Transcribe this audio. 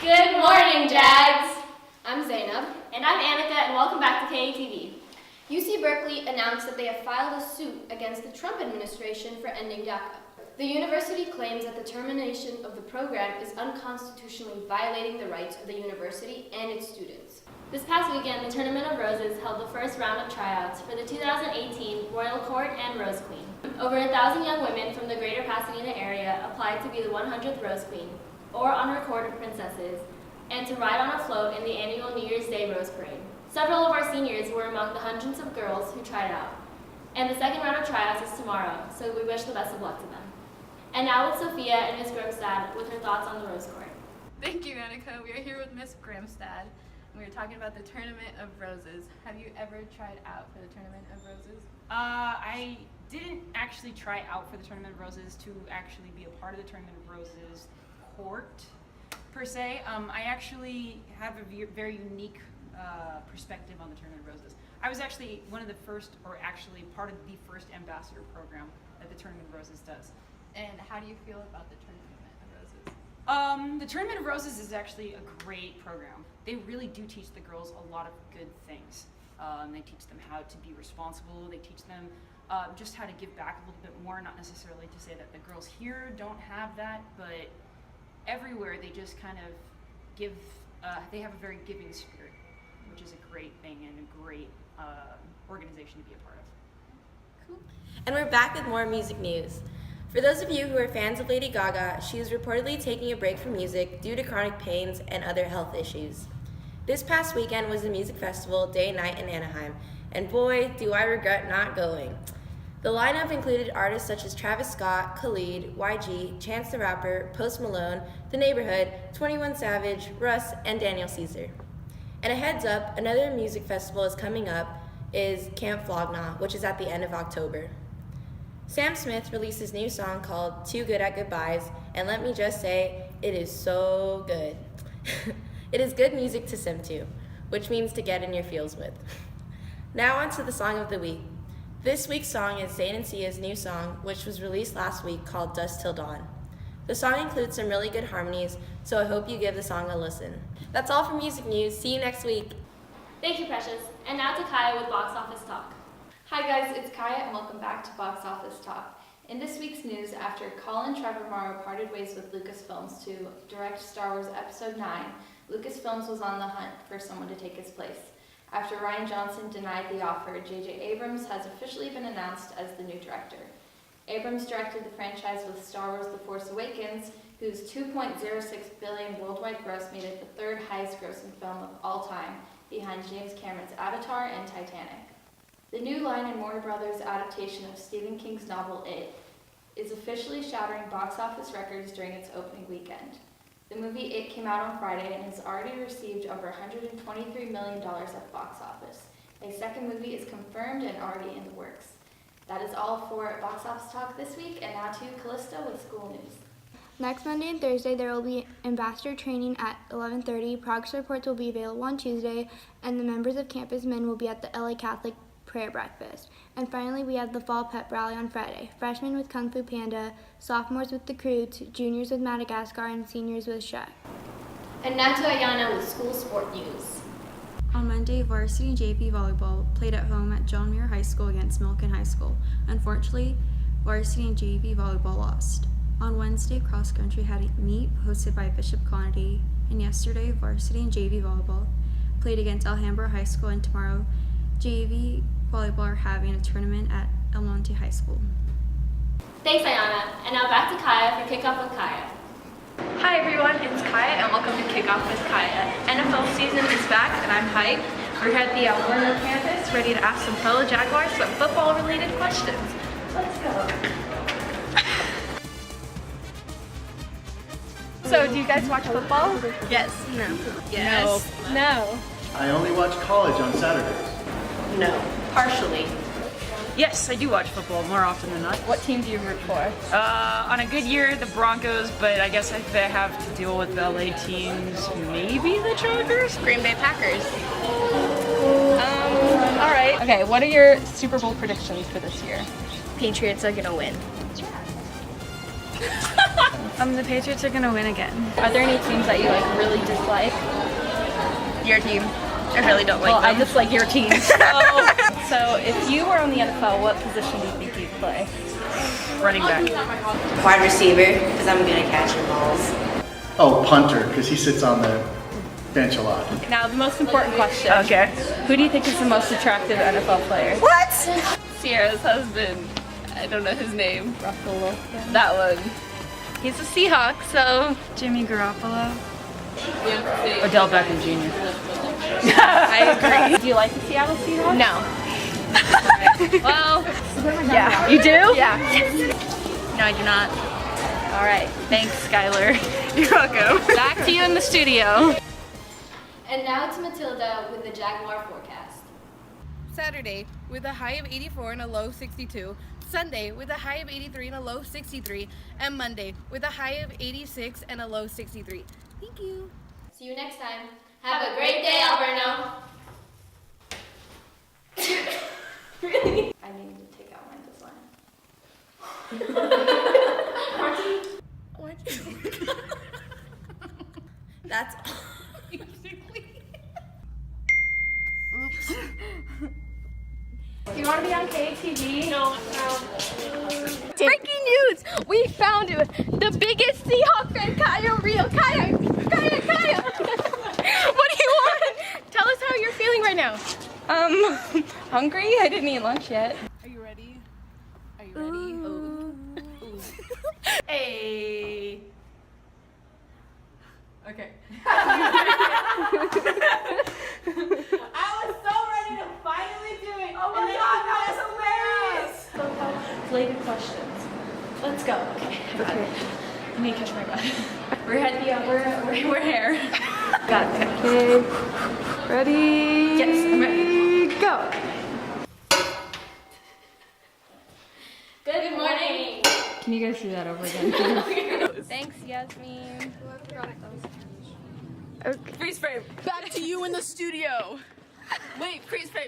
Good morning, Jags! I'm Zainab. And I'm Annika, and welcome back to KATV. UC Berkeley announced that they have filed a suit against the Trump administration for ending DACA. The university claims that the termination of the program is unconstitutionally violating the rights of the university and its students. This past weekend, the Tournament of Roses held the first round of tryouts for the 2018 Royal Court and Rose Queen. Over 1,000 young women from the greater Pasadena area applied to be the 100th Rose Queen, or on her court of princesses, and to ride on a float in the annual New Year's Day Rose Parade. Several of our seniors were among the hundreds of girls who tried out. And the second round of tryouts is tomorrow, so we wish the best of luck to them. And now with Sophia and Ms. Grimstad with her thoughts on the Rose Court. Thank you, Annika. We are here with Ms. Grimstad, and we are talking about the Tournament of Roses. Have you ever tried out for the Tournament of Roses? I didn't actually try out for the Tournament of Roses to actually be a part of the Tournament of Roses court, per se. I actually have a very unique perspective on the Tournament of Roses. I was actually one of the first, or actually part of the first ambassador program that the Tournament of Roses does. And how do you feel about the Tournament of Roses? The Tournament of Roses is actually a great program. They really do teach the girls a lot of good things. They teach them how to be responsible. They teach them just how to give back a little bit more, not necessarily to say that the girls here don't have that, but everywhere they just kind of give, they have a very giving spirit, which is a great thing and a great organization to be a part of. Cool. And we're back with more music news. For those of you who are fans of Lady Gaga, she is reportedly taking a break from music due to chronic pains and other health issues. This past weekend was the music festival Day and Night in Anaheim, and boy, do I regret not going. The lineup included artists such as Travis Scott, Khalid, YG, Chance the Rapper, Post Malone, The Neighborhood, 21 Savage, Russ, and Daniel Caesar. And a heads up, another music festival is coming up is Camp Flog Gnaw, which is at the end of October. Sam Smith released his new song called Too Good at Goodbyes, and let me just say, it is so good. It is good music to sim to, which means to get in your feels with. Now on to the song of the week. This week's song is Zayn and Sia's new song, which was released last week called Dusk Till Dawn. The song includes some really good harmonies, so I hope you give the song a listen. That's all for music news. See you next week. Thank you, Precious. And now to Kaya with Box Office Talk. Hi guys, it's Kaya and welcome back to Box Office Talk. In this week's news, after Colin Trevorrow parted ways with Lucasfilms to direct Star Wars Episode 9, Lucasfilms was on the hunt for someone to take his place. After Rian Johnson denied the offer, J.J. Abrams has officially been announced as the new director. Abrams directed the franchise with Star Wars The Force Awakens, whose $2.06 billion worldwide gross made it the third highest grossing film of all time, behind James Cameron's Avatar and Titanic. The new line in Warner Brothers' adaptation of Stephen King's novel It is officially shattering box office records during its opening weekend. The movie It came out on Friday and has already received over $123 million at box office. A second movie is confirmed and already in the works. That is all for Box Office Talk this week, and now to Callista with school news. Next Monday and Thursday, there will be ambassador training at 11:30. Progress reports will be available on Tuesday, and the members of Campus Men will be at the LA Catholic prayer breakfast. And finally, we have the fall pep rally on Friday. Freshmen with Kung Fu Panda, sophomores with The Croods, juniors with Madagascar, and seniors with Shrek. And now to Ayana with school sport news. On Monday, varsity JV volleyball played at home at John Muir High School against Milken High School. Unfortunately, varsity and JV volleyball lost. On Wednesday, cross country had a meet hosted by Bishop Conady, and yesterday, varsity and JV volleyball played against Alhambra High School, and tomorrow, JV volleyball are having a tournament at El Monte High School. Thanks, Ayana. And now back to Kaya for Kickoff with Kaya. Hi everyone, it's Kaya and welcome to Kickoff with Kaya. NFL season is back and I'm hyped. We're here at the Warner campus ready to ask some fellow Jaguars some football related questions. Let's go. So do you guys watch football? Yes. No. Yes. No. I only watch college on Saturdays. No. Partially. Yes, I do watch football more often than not. What team do you root for? On a good year, the Broncos, but I guess if I have to deal with the LA teams, maybe the Chargers? Green Bay Packers. All right. Okay, what are your Super Bowl predictions for this year? Patriots are gonna win. The Patriots are gonna win again. Are there any teams that you like really dislike? Your team. I really don't like Well, I them. just like your team. So if you were on the NFL, what position do you think you'd play? Running back. Wide receiver, because I'm good at catching balls. Oh, punter, because he sits on the bench a lot. Now, the most important question. Okay. Who do you think is the most attractive NFL player? What? Sierra's husband. I don't know his name. Ruffalo. That one. He's a Seahawk, so Jimmy Garoppolo. Odell Beckham Jr. I agree. Do you like the Seattle Seahawks? No. Well, yeah. You do? Yeah. No, I do not. All right. Thanks, Skylar. You're welcome. Back to you in the studio. And now to Matilda with the Jaguar forecast. Saturday with a high of 84 and a low 62. Sunday with a high of 83 and a low 63. And Monday with a high of 86 and a low 63. Thank you. See you next time. Have a great day, Alberno. Really? I need to take out my design. That's Do you want to be on KATV? No. Breaking news! We found the biggest Seahawk fan, Kaya Real. Kaya! What do you want? Tell us how you're feeling right now. Hungry? I didn't eat lunch yet. Are you ready? Are you ready? Ooh. Hey. Okay. I was so ready to finally do it. Oh my god, that was hilarious! Related questions. Let's go. Okay. I got it. Let me catch my breath. We're at the we're here. Got it. Okay. Ready? Yes, I'm ready. Go. Good morning. Can you guys do that over again? Thanks, Yasmin. Freeze frame. Back to you in the studio. Wait, freeze frame.